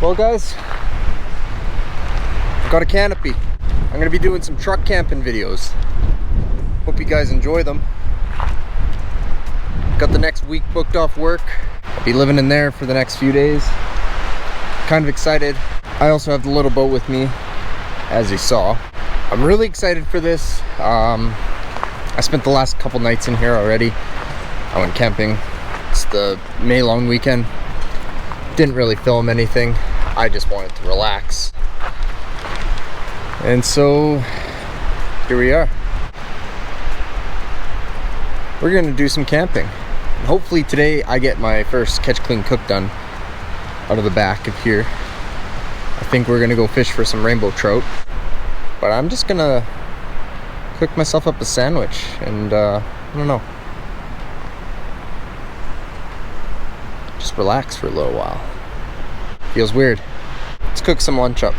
Well guys, I've got a Canopy. I'm gonna be doing some truck camping videos. Hope you guys enjoy them. Got the next week booked off work. I'll be living in there for the next few days. Kind of excited. I also have the little boat with me, as you saw. I'm really excited for this. I spent the last couple nights in here already. I went camping. It's the May long weekend. Didn't really film anything. I just wanted to relax. And so here we are. We're gonna do some camping. And hopefully today I get my first catch, clean, cook done out of the back of here. I think we're gonna go fish for some rainbow trout. But I'm just gonna cook myself up a sandwich and I don't know. Just relax for a little while. Feels weird. Let's cook some lunch up.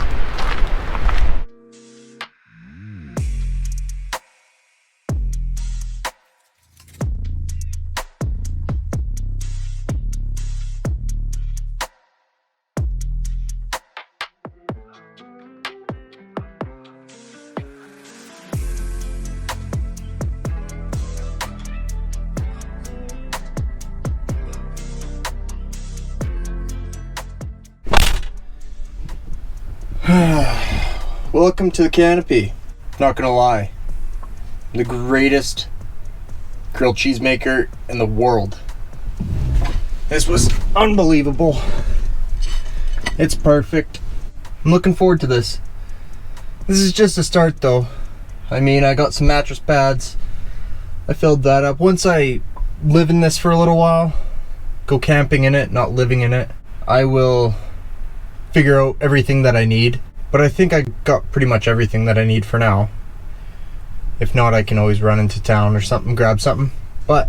Welcome to the Canopy. Not gonna lie, the greatest grilled cheese maker in the world. This was unbelievable. It's perfect. I'm looking forward to this. This is just a start though. I mean, I got some mattress pads. I filled that up. Once I live in this for a little while, go camping in it, not living in it, I will figure out everything that I need. But I think I got pretty much everything that I need for now. If not, I can always run into town or something, grab something. But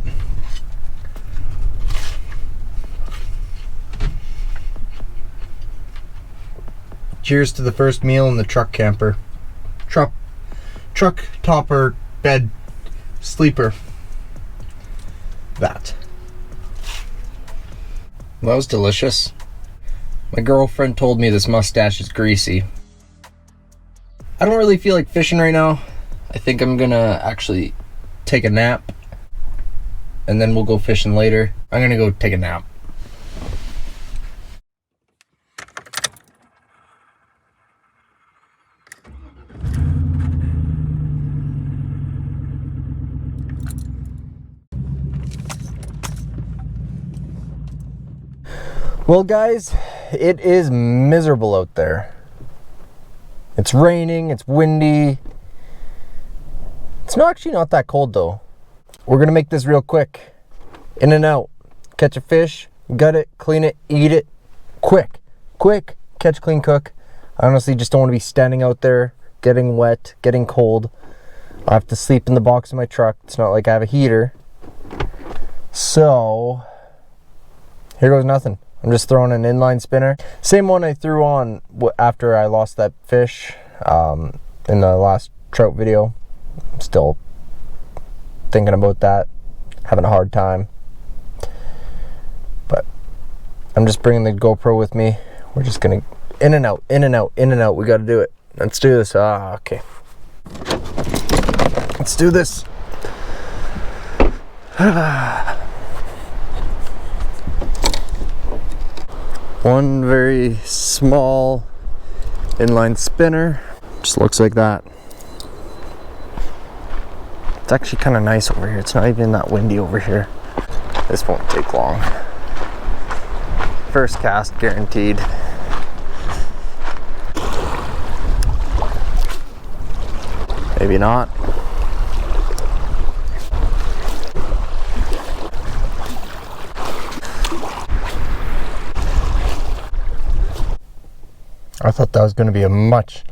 cheers to the first meal in the truck camper. Truck topper, bed, sleeper. That was delicious. My girlfriend told me this mustache is greasy. I don't really feel like fishing right now. I think I'm gonna actually take a nap and then we'll go fishing later. I'm gonna go take a nap. Well guys, it is miserable out there. It's raining, it's windy. It's actually not that cold though. We're gonna make this real quick. In and out. Catch a fish, gut it, clean it, eat it. Quick, catch, clean, cook. I honestly just don't want to be standing out there, getting wet, getting cold. I have to sleep in the box of my truck. It's not like I have a heater. So, here goes nothing. I'm just throwing an inline spinner. Same one I threw on after I lost that fish in the last trout video. I'm still thinking about that, having a hard time. But I'm just bringing the GoPro with me. We're just gonna in and out, in and out, in and out. We gotta do it. Let's do this. Okay. Let's do this. One very small inline spinner, just looks like that. It's actually kind of nice over here. It's not even that windy over here. This won't take long. First cast guaranteed. Maybe not. I thought that was going to be a much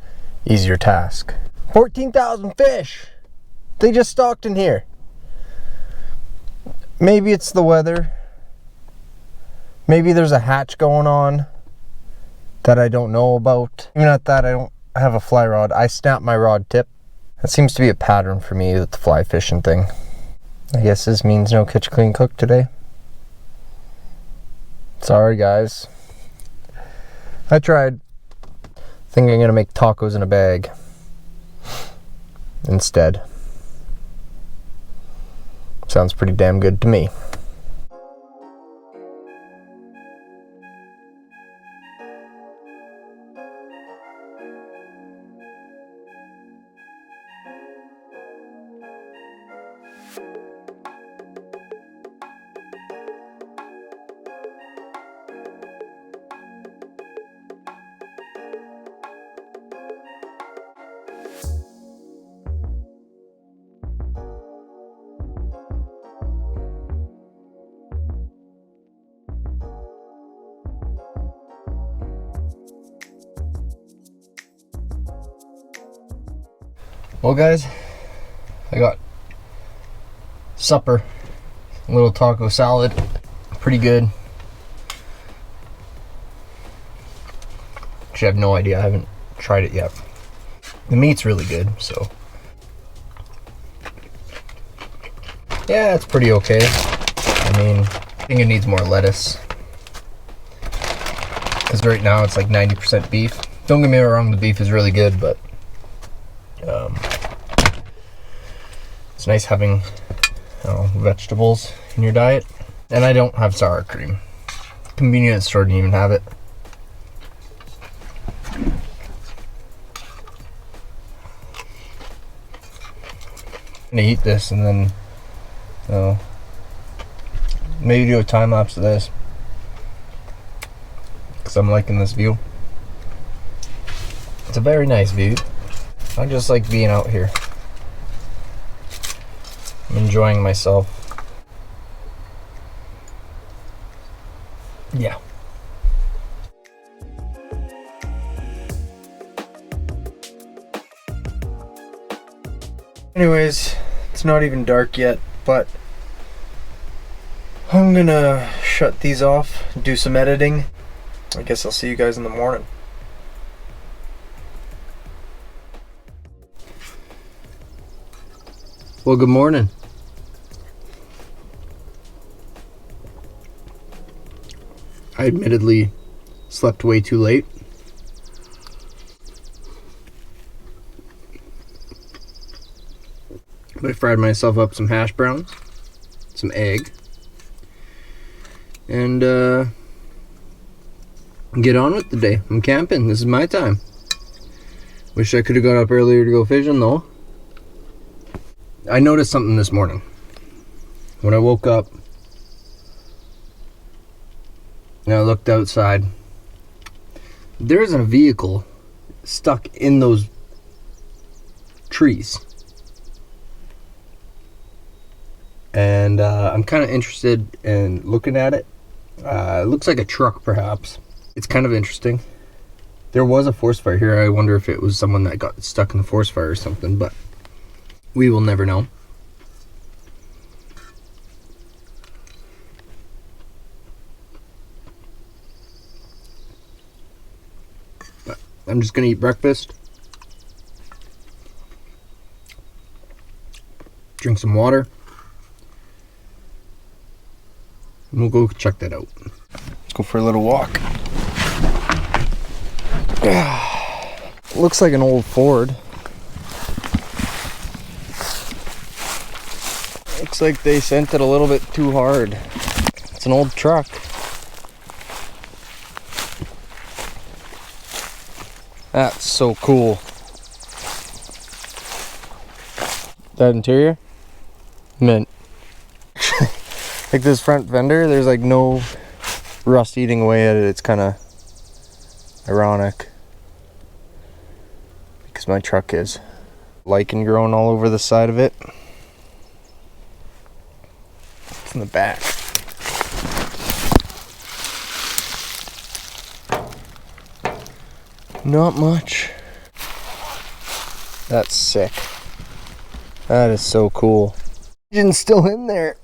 easier task. 14,000 fish! They just stalked in here. Maybe it's the weather. Maybe there's a hatch going on that I don't know about. Even at that, I don't have a fly rod. I snap my rod tip. That seems to be a pattern for me with the fly fishing thing. I guess this means no catch, clean, cook today. Sorry guys. I tried thinking I'm gonna make tacos in a bag instead. Sounds pretty damn good to me. Well guys, I got supper, a little taco salad, pretty good. Actually, I have no idea, I haven't tried it yet. The meat's really good, so. Yeah, it's pretty okay. I mean, I think it needs more lettuce. Because right now it's like 90% beef. Don't get me wrong, the beef is really good, but it's nice having vegetables in your diet. And I don't have sour cream. Convenience store didn't even have it. I'm gonna eat this and then maybe do a time lapse of this, because I'm liking this view. It's a very nice view. I just like being out here. I'm enjoying myself. Yeah. Anyways, it's not even dark yet, but I'm gonna shut these off, do some editing. I guess I'll see you guys in the morning. Well, good morning. I admittedly slept way too late. But I fried myself up some hash browns, some egg, and get on with the day. I'm camping. This is my time. Wish I could have got up earlier to go fishing though. I noticed something this morning. When I woke up and I looked outside, there isn't a vehicle stuck in those trees. And I'm kind of interested in looking at it. It looks like a truck perhaps. It's kind of interesting. There was a forest fire here. I wonder if it was someone that got stuck in the forest fire or something, but we will never know. But I'm just gonna eat breakfast, drink some water, and we'll go check that out. Let's go for a little walk. Looks like an old Ford. Looks like they sent it a little bit too hard. It's an old truck. That's so cool. That interior? Mint. Like this front fender, there's like no rust eating away at it. It's kind of ironic because my truck is. Lichen growing all over the side of it. It's in the back. Not much. That's sick. That is so cool. Engine's still in there.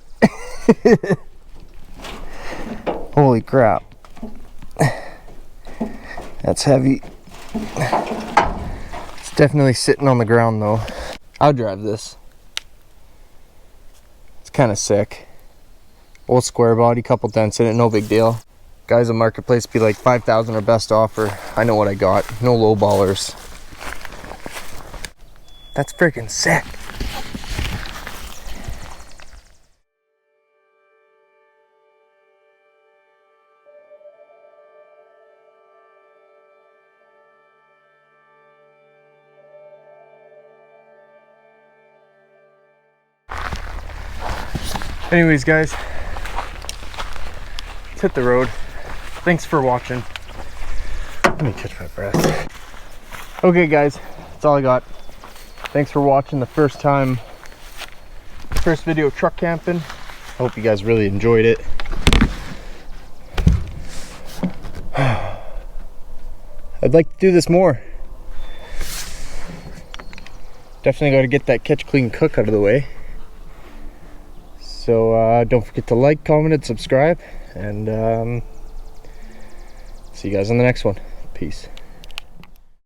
Holy crap. That's heavy. It's definitely sitting on the ground though. I'll drive this. It's kind of sick. Old square body, couple dents in it, no big deal. Guys on Marketplace be like 5,000 or best offer. I know what I got. No low ballers. That's freaking sick. Anyways, guys, let's hit the road. Thanks for watching. Let me catch my breath. Okay, guys, that's all I got. Thanks for watching the first video of truck camping. I hope you guys really enjoyed it. I'd like to do this more. Definitely got to get that catch, clean, cook out of the way. So don't forget to like, comment, and subscribe. And see you guys on the next one. Peace.